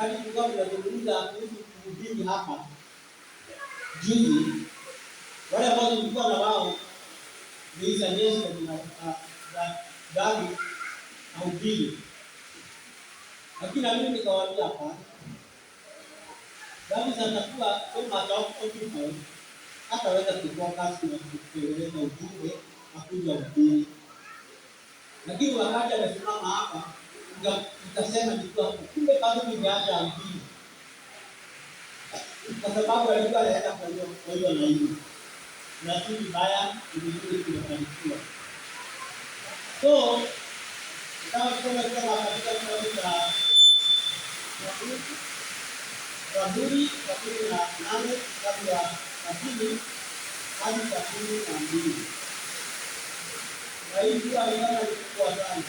wakati tulikuwa tunazungumza kuhusu kuhubiri hapa juzi, wale ambao tulikuwa na wao ni suggestion na David ahubiri, lakini na mimi nikawaambia hapa David atakuwa kama ataokupa hataweza kufocus na kueleza ujumbe akuja ubiri, lakini wakati amesimama hapa nikasema nilikuwa kumbe bado ningeacha ubiri kwa sababu alikuwa anaenda kwa hiyo na hiyo na si vibaya, ni vizuri tunafanikiwa. So kama kusema katika kitabu cha Zaburi ya 18 kitabu ya 10 hadi 12. Na hii pia inaona ni kubwa sana.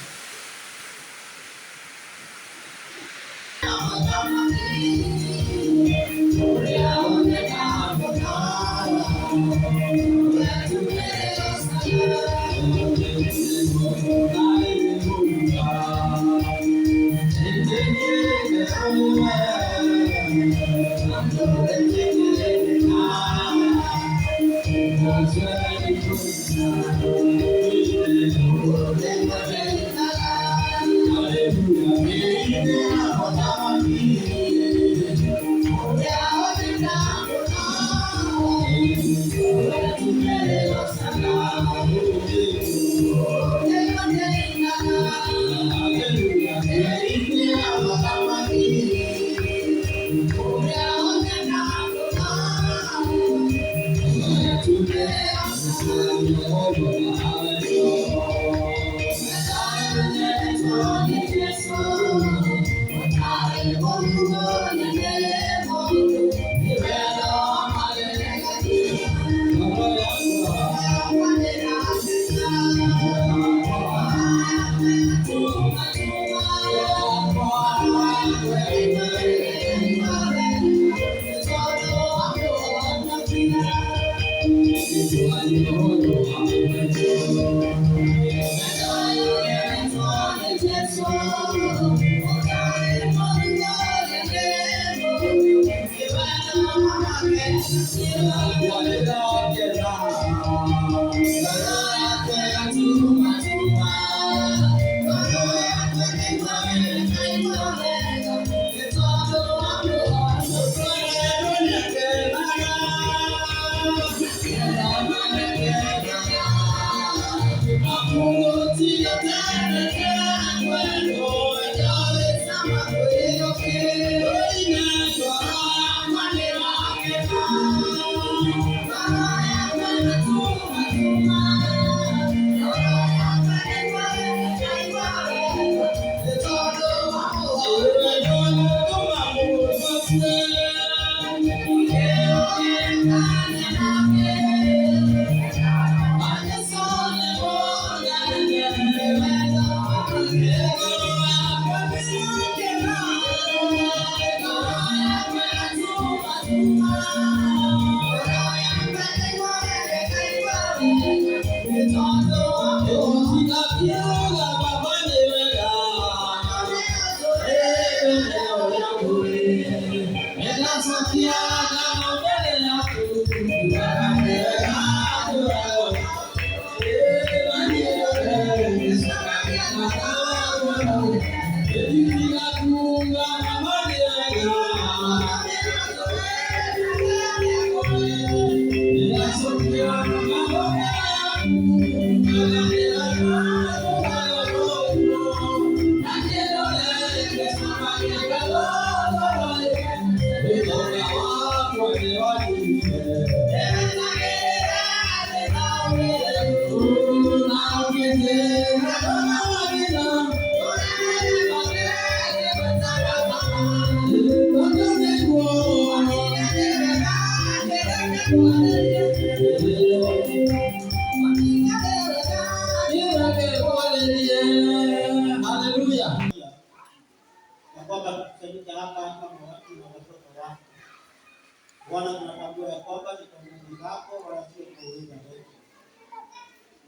Bwana, tunatambua ya kwamba ni kwa nguvu zako wala sio kwa uwezo wetu.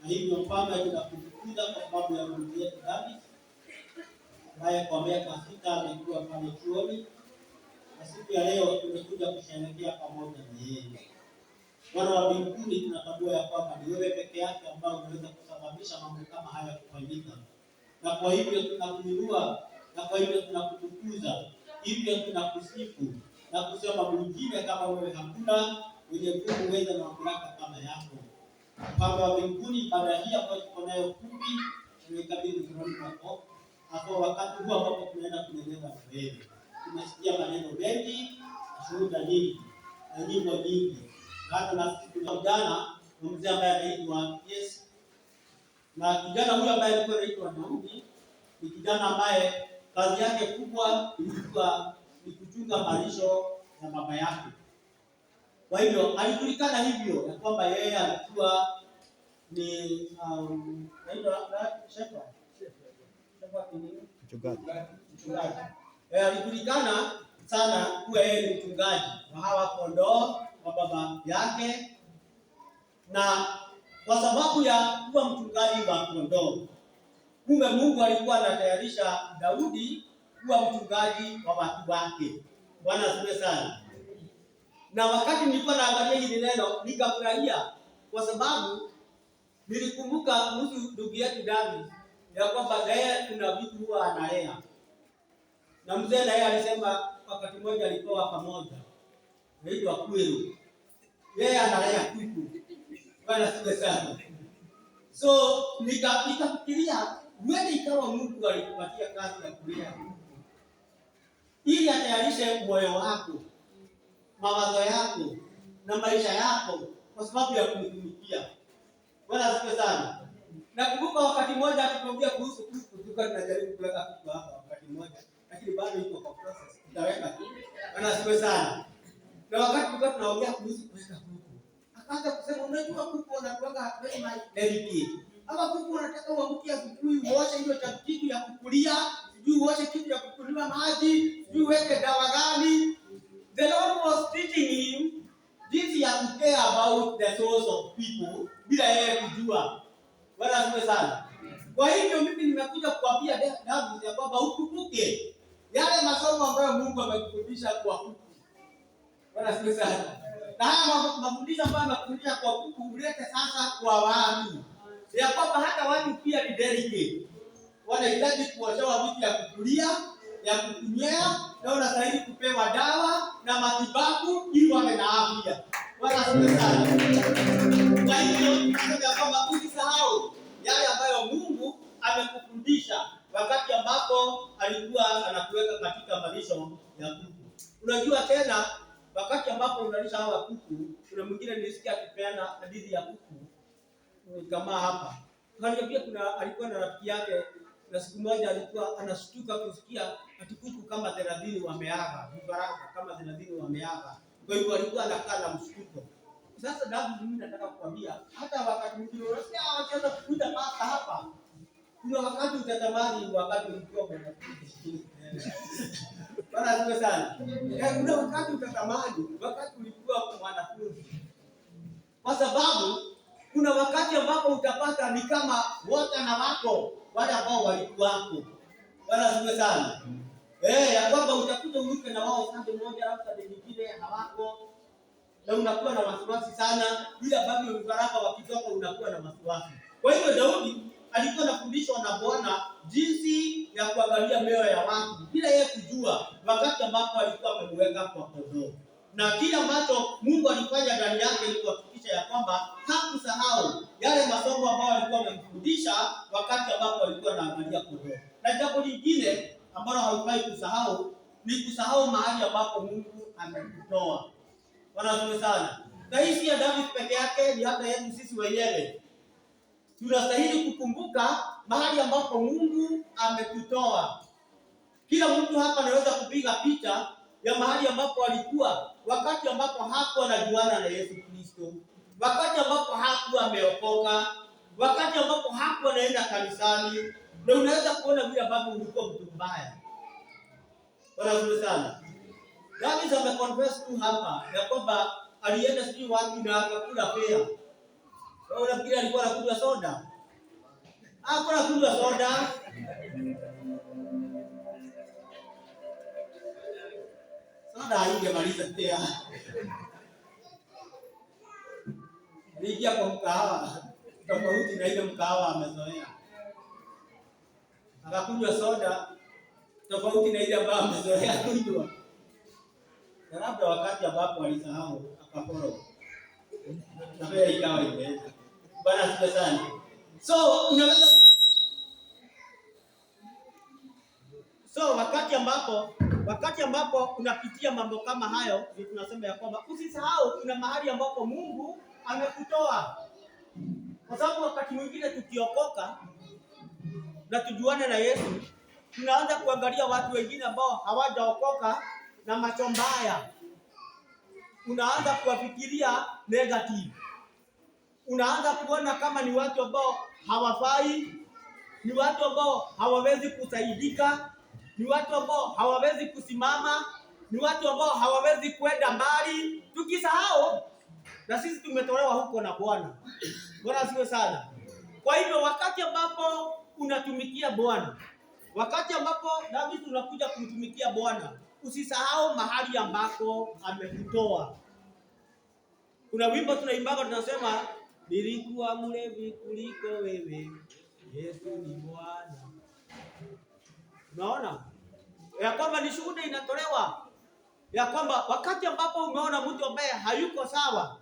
Na hivyo Mfalme, tunakutukuza kwa sababu ya ndugu yetu David ambaye kwa miaka 6 amekuwa pale chuoni siku ya leo tumekuja kusherehekea pamoja na yeye. Bwana wa mbinguni, tunatambua ya kwamba ni wewe peke yake ambao unaweza kusababisha mambo kama haya kufanyika, na kwa hivyo tunakuinua, na kwa hivyo tunakutukuza, hivyo tunakusifu na kusema mwingine kama wewe hakuna, mwenye nguvu, uweza na mamlaka kama yako. Baba wa mbinguni, ibada hii ambayo tuko nayo fupi tunaikabidhi mikononi mwako, hapo wakati huu ambapo tunaenda kunenea na wewe. Tumesikia maneno mengi, shuhuda nyingi na nyimbo nyingi, hata na siku jana mzee ambaye anaitwa Yesu, na kijana huyu ambaye alikuwa anaitwa Daudi ni kijana ambaye kazi yake kubwa ilikuwa ni kuchunga malisho ya baba yake. Kwa hivyo alijulikana hivyo ya kwamba yeye alikuwa ni mchungaji. Alijulikana sana kuwa yeye ni mchungaji wa hawa kondoo wa baba yake, na kwa sababu ya kuwa mchungaji wa kondoo, kumbe Mungu alikuwa anatayarisha Daudi kuwa mchungaji wa watu wake. Bwana asifiwe sana. Na wakati nilikuwa naangalia hili neno nikafurahia, kwa sababu nilikumbuka kuhusu ndugu yetu David ya kwamba yeye kuna vitu huwa analea, na mzee naye alisema wakati mmoja alikuwa pamoja naitwa Kwelu, yeye analea kuku. Bwana asifiwe sana. So nikafikiria wewe ikawa Mungu alikupatia kazi ya kulea kuku ili atayarishe moyo wako, mawazo yako na maisha yako kwa sababu ya kumtumikia. Bwana asifiwe sana. Nakumbuka wakati mmoja tukiongea kuhusu kuku, tulikuwa tunajaribu kuweka kuku hapa wakati mmoja, lakini bado iko kwa process, tutaweka tu. Bwana asifiwe sana. Na wakati tulikuwa tunaongea kuhusu kuweka kuku, akaanza kusema unajua kuku wanatoka very much delicate. Ama kuku unataka uamkie asubuhi uoshe hiyo kitu ya kukulia, sijui uoshe kitu ya kukuliwa maji, sijui uweke dawa gani. The Lord was teaching him jinsi ya care about the souls of people bila yeye kujua. Bwana asifiwe sana. Kwa hivyo mimi nimekuja kuambia David ya kwamba ukumbuke yale masomo ambayo Mungu amekufundisha kwa kuku. Bwana asifiwe sana. Na haya mafundisho ambayo amekufundisha kwa kuku ulete sasa kwa watu. Ya kwamba hata watu pia ni delicate. Wanahitaji kuoshewa vitu ya kukulia, ya kukunywea, na unastahili kupewa dawa na matibabu ili wawe na afya. Bwana asifiwe sana. Kwa hivyo tunataka kwamba usisahau yale ambayo Mungu amekufundisha wakati ambapo alikuwa anakuweka katika malisho ya kuku. Unajua tena wakati ambapo unalisha hawa kuku, kuna mwingine nilisikia akipeana hadithi ya kuku kama hapa. Pia kuna alikuwa na rafiki yake, na siku moja alikuwa anashtuka kusikia ati kuku kama 30 wameaga, vifaranga kama 30 wameaga. Kwa hivyo alikuwa anakaa na mshtuko. Sasa David, mimi nataka kukwambia hata wakati mwingine unasikia wakianza kukuja paka hapa, kuna wakati utatamani wakati ulikuwa mwanafunzi. Bwana asifiwe sana. Kuna wakati utatamani wakati ulikuwa mwanafunzi, kwa sababu kuna wakati ambapo utapata ni kama wote na wako wale ambao walikuwako. Bwana asifiwe sana. Ya kwamba utakuja uruke na wao sande moja au sande nyingine hawako, na unakuwa na wasiwasi sana, bila ambavyo vifaraka wakitoka unakuwa na wasiwasi. Kwa hivyo Daudi alikuwa anafundishwa na Bwana jinsi ya kuangalia mioyo ya watu bila yeye kujua, wakati ambapo alikuwa amemweka kwa kondoo. Na kile ambacho Mungu alifanya ndani yake ni kuhakikisha ya kwamba hakusahau yale masomo ambayo alikuwa amemfundisha wakati ambapo alikuwa anaangalia kondoo. Na jambo lingine ambalo haufai kusahau ni kusahau mahali ambapo Mungu amekutoa. Bwana asifiwe sana. Na hii si ya David peke yake, ni hata yetu sisi wenyewe. Tunastahili kukumbuka mahali ambapo Mungu amekutoa. Kila mtu hapa anaweza kupiga picha ya mahali ambapo alikuwa wakati ambapo hakuwa anajuana na Yesu Kristo, wakati ambapo hakuwa ameokoka, wakati ambapo hakuwa anaenda kanisani, na unaweza kuona vile ambavyo ulikuwa mtu mbaya. Bwana asifiwe sana. David ameconfess tu hapa ya kwamba alienda sijui wapi na akakula fea. Wewe unafikiri alikuwa anakunywa soda? Hakuwa anakunywa soda. Mada haingemaliza pia. Niingia kwa mkahawa tofauti na ile mkahawa amezoea. Akakunywa soda tofauti na ile ambayo amezoea kunywa. Na labda wakati ambapo alisahau akaporo. Na pia ikawa imeenda. Bwana asifiwe sana. Wakati ambapo unapitia mambo kama hayo, tunasema ya kwamba usisahau kuna mahali ambapo Mungu amekutoa. Kwa sababu wakati mwingine tukiokoka na tujuane na Yesu, tunaanza kuangalia watu wengine ambao hawajaokoka na macho mbaya. Unaanza kuwafikiria negative. Unaanza kuona kama ni watu ambao hawafai, ni watu ambao hawawezi kusaidika, ni watu ambao hawawezi kusimama, ni watu ambao hawawezi kwenda mbali. Tukisahau na sisi tumetolewa huko na Bwana. Bwana asifiwe sana. Kwa hivyo wakati ambapo unatumikia Bwana, wakati ambapo David tunakuja kumtumikia Bwana, usisahau mahali ambako amekutoa. Kuna wimbo tunaimbaga tunasema, nilikuwa mlevi kuliko wewe, Yesu ni Bwana. Unaona? Ya kwamba ni shuhuda inatolewa. Ya kwamba wakati ambapo umeona mtu ambaye hayuko sawa,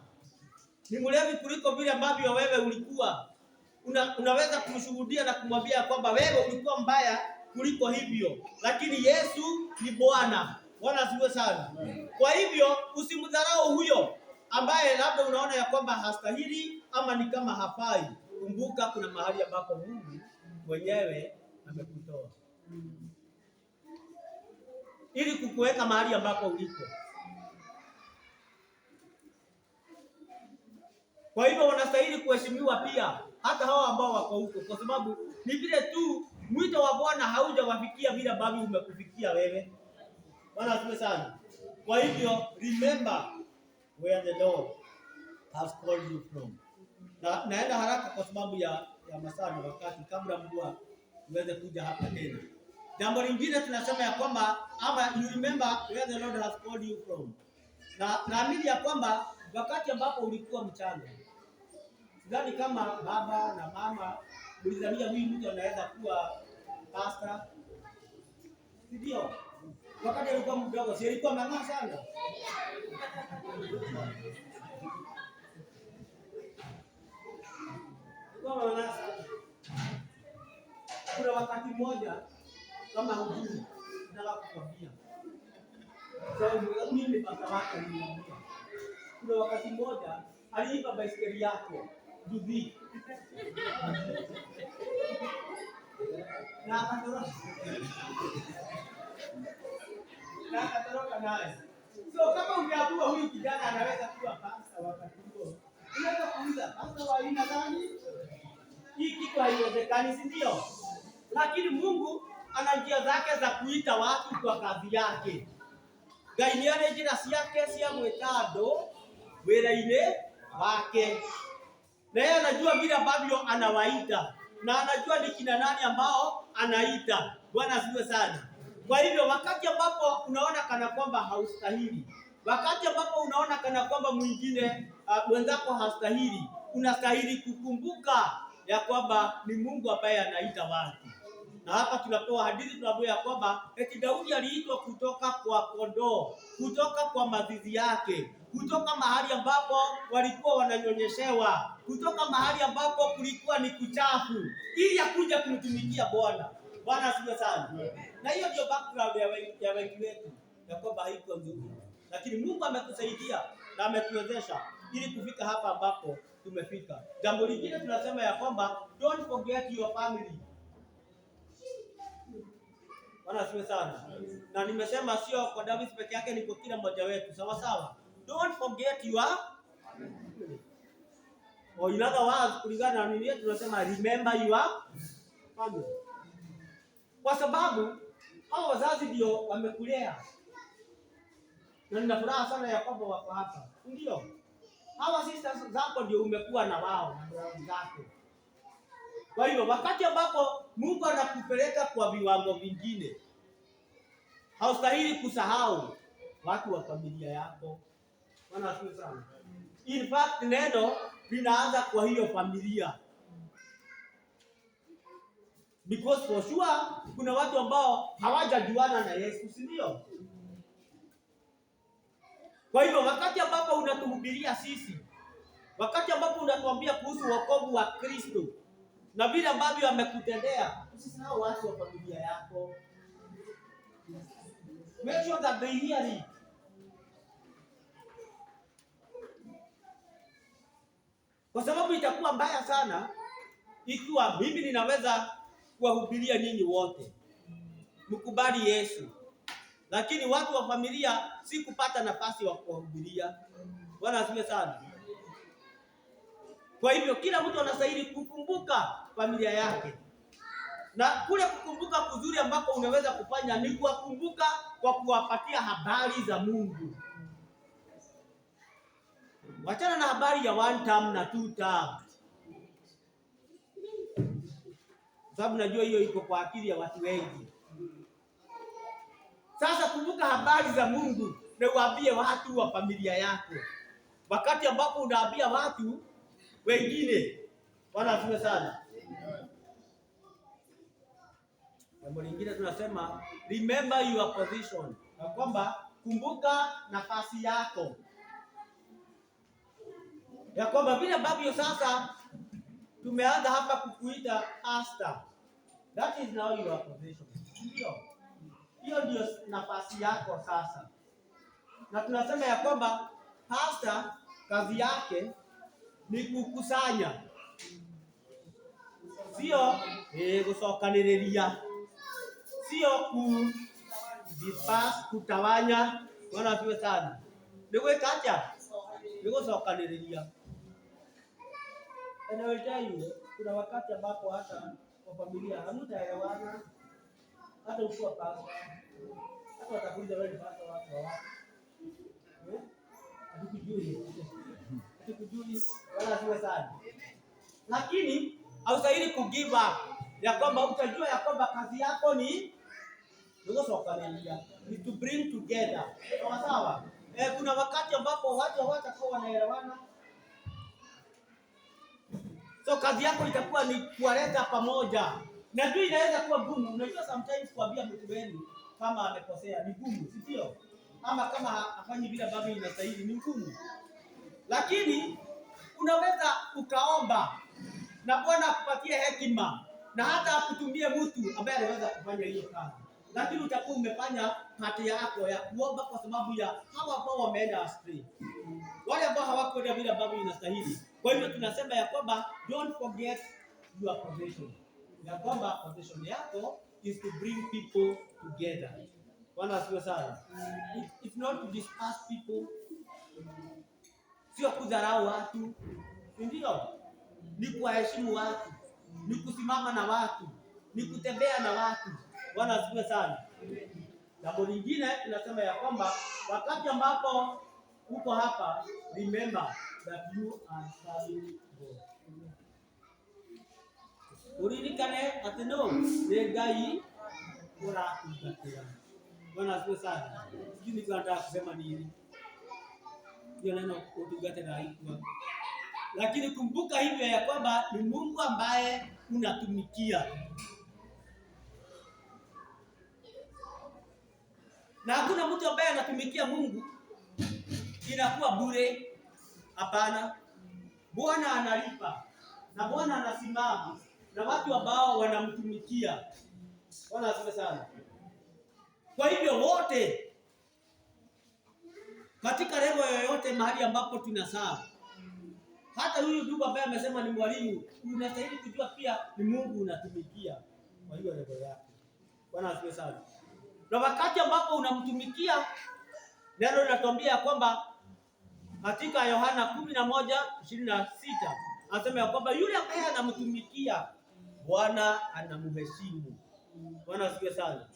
ni mlevi kuliko vile ambavyo wewe ulikuwa, unaweza kumshuhudia na kumwambia kwamba wewe ulikuwa mbaya kuliko hivyo, lakini Yesu ni Bwana. Bwana asifiwe sana. Kwa hivyo usimdharau huyo ambaye labda unaona ya kwamba hastahili ama ni kama hafai. Kumbuka kuna mahali ambapo Mungu mwenyewe amekutoa ili kukuweka mahali ambapo uliko. Kwa hivyo wanastahili kuheshimiwa pia hata hao ambao wako huko, kwa sababu ni vile tu mwito wa Bwana haujawafikia vile ambavyo umekufikia wewe. Bwana asifiwe sana. Kwa hivyo remember where the Lord has called you from. Naenda haraka kwa sababu ya masaa na wakati, kabla mvua uweze kuja hapa tena. Jambo lingine tunasema ya kwamba ama you remember where the Lord has called you from. Na naamini ya kwamba wakati ambapo ulikuwa mchanga, sidhani kama baba na mama ulizania huyu mtu anaweza kuwa pastor. Ndio. Wakati alikuwa mdogo, si alikuwa mama sana. Kuna wakati mmoja kama hujui nataka kukwambia. Sasa mimi paka wake nilimwambia. Kuna wakati mmoja aliiba baiskeli yako Dubi. Na akatoroka naye. So kama ungeamua huyu kijana anaweza kuwa pastor wakati huo, unaweza kuuliza pastor wa aina gani? Hii kitu haiwezekani, si ndio? Lakini Mungu ana njia zake za kuita watu kwa kazi yake. Ngai nĩ arĩ njĩra ciake cia gwĩta andũ wĩra-inĩ wake. Na yeye anajua vile ambavyo anawaita na anajua ni kina nani ambao anaita. Bwana asifiwe sana. Kwa hivyo wakati ambapo unaona kana kwamba haustahili, wakati ambapo unaona kana kwamba mwingine wenzako hastahili, unastahili kukumbuka ya kwamba ni Mungu ambaye anaita watu. Na hapa tunapewa hadithi tunaambiwa ya kwamba eti Daudi aliitwa kutoka kwa kondoo, kutoka kwa mazizi yake, kutoka mahali ambapo walikuwa wananyonyeshewa, kutoka mahali ambapo kulikuwa ni kuchafu, ili akuja kumtumikia Bwana. Bwana asifiwe sana. Na hiyo ndio background ya wengi wetu, ya kwamba haiko nzuri, lakini Mungu ametusaidia na ametuwezesha ili kufika hapa ambapo tumefika. Jambo lingine tunasema ya kwamba don't forget your family. Bwana asifiwe sana. Na nimesema sio kwa David peke yake, ni kwa kila mmoja wetu. Sawa sawa. Don't forget your family. Or in other words, kulingana na nini tunasema remember your family. Kwa sababu hao wazazi ndio wamekulea. Na nina furaha sana ya kwamba wako hapa. Ndio. Hawa sisters zako ndio umekuwa na wao na brother zako. Kwa hivyo wakati ambapo Mungu anakupeleka kwa viwango vingine, haustahili kusahau watu wa familia yako. Bwana asifiwe sana. In fact, neno linaanza kwa hiyo familia. Because for sure kuna watu ambao hawajajuana na Yesu, si ndio? Kwa hivyo wakati ambapo unatuhubiria sisi, wakati ambapo unatuambia kuhusu wokovu wa Kristo na vile ambavyo amekutendea, usisahau watu wa familia yako. Make sure that they hear it. Kwa sababu itakuwa mbaya sana ikiwa mimi ninaweza kuwahubiria nyinyi wote mkubali Yesu, lakini watu wa familia si kupata nafasi wa kuwahubiria. Bwana asifiwe sana. Kwa hivyo kila mtu anastahili kukumbuka familia yake, na kule kukumbuka kuzuri ambako unaweza kufanya ni kuwakumbuka kwa kuwapatia habari za Mungu. Wachana na habari ya one term na two term, sababu najua hiyo iko kwa akili ya watu wengi. Sasa kumbuka habari za Mungu na uambie watu wa familia yako, wakati ambapo unaambia watu wengine. Bwana asifiwe sana. Jambo lingine tunasema remember your position, na kwamba kumbuka nafasi yako, ya kwamba vile ambavyo sasa tumeanza hapa kukuita pastor, that is now your position. Hiyo ndio nafasi yako sasa, na tunasema ya kwamba pastor kazi yake ni kukusanya, sio gucokaniriria, sio kutawanya. Bwana asifiwe sana. Ni gwikaja, ni gucokaniriria. Kuna wakati ambapo hata kwa familia hamtaelewana, hata ukiwa pastor, hata watakuja wewe pastor wako wapi? Hatukujui. Wala asifiwe sana. Lakini haustahili kugive up, ya kwamba utajua ya kwamba kazi yako ni kusokanenia, ni to bring together. Sawa? Kuna wakati ambapo watu hawatakuwa wanaelewana, so kazi yako itakuwa ni kuwaleta pamoja. Na ndio inaweza kuwa gumu. Unajua sometimes kuambia mtu wenu kama amekosea ni gumu, si ndio? Ama kama hafanyi vile ambavyo inastahili ni ngumu. Lakini unaweza ukaomba na Bwana akupatie hekima, na hata akutumie mtu ambaye anaweza kufanya hiyo kazi. Lakini utakuwa umefanya hati yako ya kuomba, kwa sababu ya hawa ambao wameenda astray, wale ambao hawakwenda vile ambavyo inastahili. Kwa hivyo tunasema ya kwamba don't forget your position, ya kwamba position yako is to bring people together. Bwana asifiwe sana. It's not to disperse people, sio kudharau watu, ndio? Ni kuheshimu watu, ni kusimama na watu, ni kutembea na watu. Bwana asifiwe sana. Jambo lingine tunasema ya kwamba wakati ambapo uko hapa, remember that you are serving God. Uririkane ati no Ngai urakugatira. Bwana asifiwe sana. Sijui niko nataka kusema nini. Hiyo neno utugatira haikuwa. Lakini kumbuka hivyo ya kwamba ni Mungu ambaye unatumikia. Na hakuna mtu ambaye anatumikia Mungu inakuwa bure. Hapana. Bwana analipa. Na Bwana anasimama na watu ambao wanamtumikia. Bwana asifiwe sana. Kwa hivyo wote katika level yoyote mahali ambapo tunasaa, hata huyu ndugu ambaye amesema ni mwalimu, unastahili kujua pia ni Mungu unatumikia kwa hiyo level yake. Bwana asifiwe sana. Na wakati ambapo unamtumikia, neno linatuambia kwamba katika Yohana 11:26 anasema ya kwamba yule ambaye anamtumikia Bwana anamheshimu. Bwana asifiwe sana.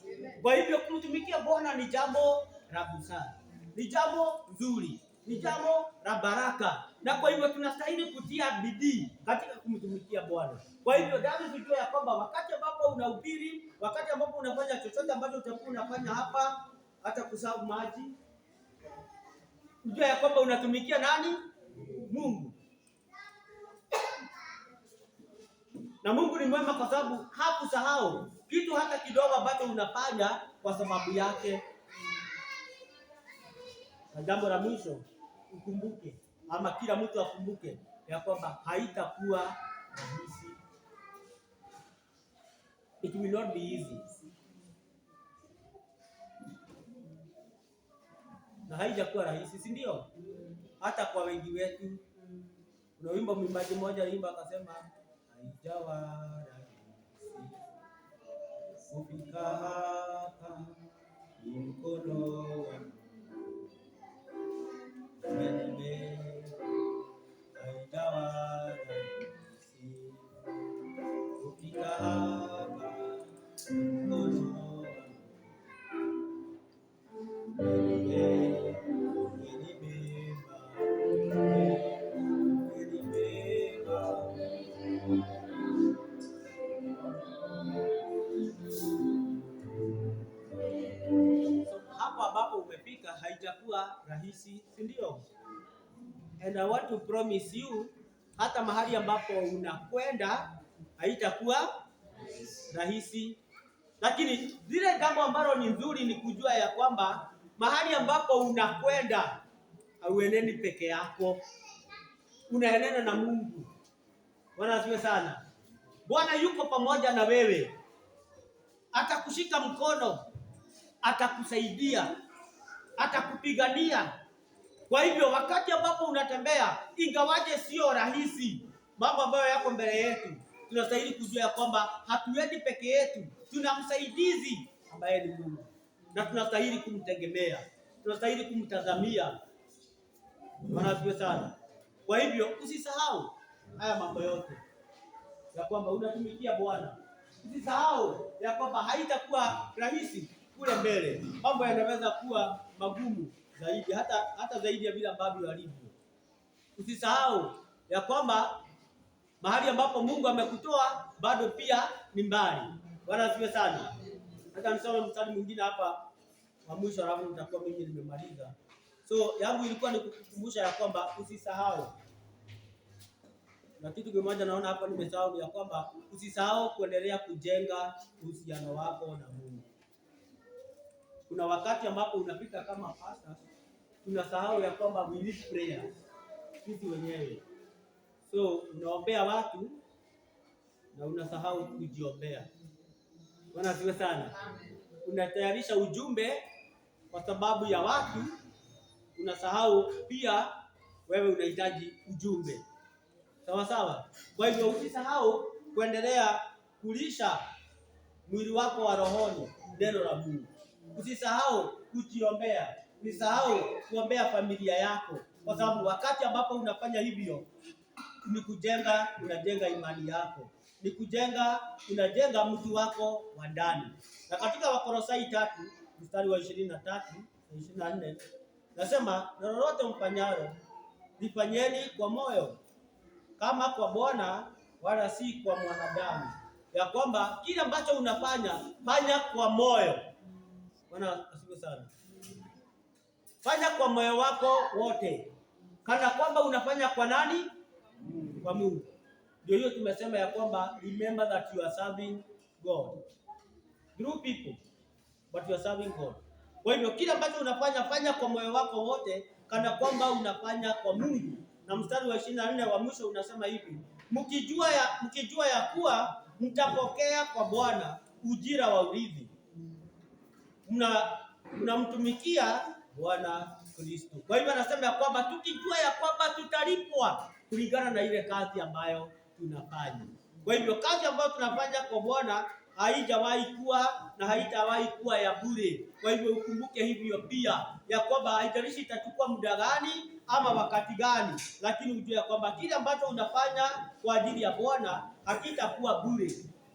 Kwa hivyo kumtumikia Bwana ni jambo la busara, ni jambo nzuri, ni jambo la baraka, na kwa hivyo tunastahili kutia bidii katika kumtumikia Bwana. Kwa hivyo damu tujue ya kwamba wakati ambapo unahubiri, wakati ambapo unafanya chochote ambacho utakuwa unafanya hapa, hata kusahau maji, ujue ya kwamba unatumikia nani? Mungu. Na Mungu ni mwema kwa sababu hakusahau kitu hata kidogo ambacho unafanya kwa sababu yake. Na jambo la mwisho ukumbuke, ama kila mtu akumbuke ya kwamba haitakuwa rahisi. It will not be easy. Na haijakuwa rahisi, si ndio? Hata kwa wengi wetu. Kuna wimbo mwimbaji mmoja alimba akasema, haijawa rahisi kufika hapa, ni mkono wa haijawa rahisi kufika hapa, mkono hapo ambapo umefika haijakuwa rahisi, si ndio? And I want to promise you, hata mahali ambapo unakwenda haitakuwa rahisi. Lakini zile jambo ambalo ni nzuri ni kujua ya kwamba mahali ambapo unakwenda haueneni peke yako, unaenena na Mungu. Bwana asifiwe sana. Bwana yuko pamoja na wewe, atakushika mkono, atakusaidia, atakupigania. Kwa hivyo wakati ambapo unatembea, ingawaje sio rahisi, mambo ambayo yako mbele yetu, tunastahili kujua ya kwamba hatuendi peke yetu, tuna msaidizi ambaye ni Mungu, na tunastahili kumtegemea, tunastahili kumtazamia. Bwana asifiwe sana. Kwa hivyo usisahau haya mambo yote ya kwamba unatumikia Bwana. Usisahau ya kwamba haitakuwa rahisi kule mbele, mambo yanaweza kuwa magumu zaidi, hata zaidi ya vile ambavyo yalivyo. Usisahau ya kwamba mahali ambapo Mungu amekutoa bado pia ni mbali. Bwana asifiwe sana. Hata nisome mstari mwingine hapa wa mwisho, alafu nitakuwa mimi nimemaliza. So yangu ilikuwa ni kukukumbusha ya kwamba usisahau. Na kitu kimoja naona hapa nimesahau, ya kwamba usisahau kuendelea kujenga uhusiano wako na Mungu. Kuna wakati ambapo unafika kama pastor, tunasahau ya kwamba we need prayer sisi wenyewe. So unaombea watu na unasahau kujiombea. Bwana asifiwe sana. Unatayarisha ujumbe kwa sababu ya watu, unasahau pia wewe unahitaji ujumbe. Sawa sawa. Kwa hivyo usisahau kuendelea kulisha mwili wako wa rohoni neno la Mungu. Usisahau kujiombea. Usisahau kuombea familia yako, kwa sababu wakati ambapo unafanya hivyo ni kujenga, unajenga imani yako, ni kujenga, unajenga mtu wako wa ndani. Na katika Wakolosai 3 mstari wa 23 na 24 nasema, na lolote mfanyalo lifanyeni kwa moyo kama kwa Bwana wala si kwa mwanadamu. Ya kwamba kile ambacho unafanya fanya kwa moyo. Bwana asifiwe sana. Fanya kwa moyo wako wote, kana kwamba unafanya kwa nani? Kwa Mungu. Ndio hiyo tumesema ya kwamba remember that you are serving God through people, but you are serving God. Kwa hivyo kile ambacho unafanya fanya kwa moyo wako wote, kana kwamba unafanya kwa Mungu. Na mstari wa 24 wa mwisho unasema hivi, mkijua ya kuwa mtapokea kwa Bwana ujira wa urithi, mnamtumikia Bwana Kristo. Kwa hivyo anasema ya kwamba tukijua ya kwamba tutalipwa kulingana na ile kazi ambayo tunafanya. Kwa hivyo kazi ambayo tunafanya kwa Bwana haijawahi kuwa na haitawahi kuwa ya bure. Kwa hivyo ukumbuke hivyo pia, ya kwamba haijalishi itachukua muda gani ama wakati gani, lakini ujue ya kwamba kile ambacho unafanya kwa ajili ya Bwana hakitakuwa bure.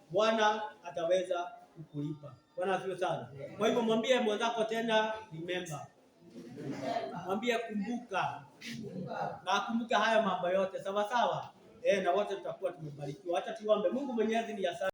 Bwana ataweza kukulipa. Bwana asifiwe sana. Kwa hivyo mwambie mwenzako tena, remember. Mwambie kumbuka. Na kumbuka haya mambo yote, sawa sawa. Na wote tutakuwa tumebarikiwa. Acha tuombe. Mungu Mwenyezi ni asante.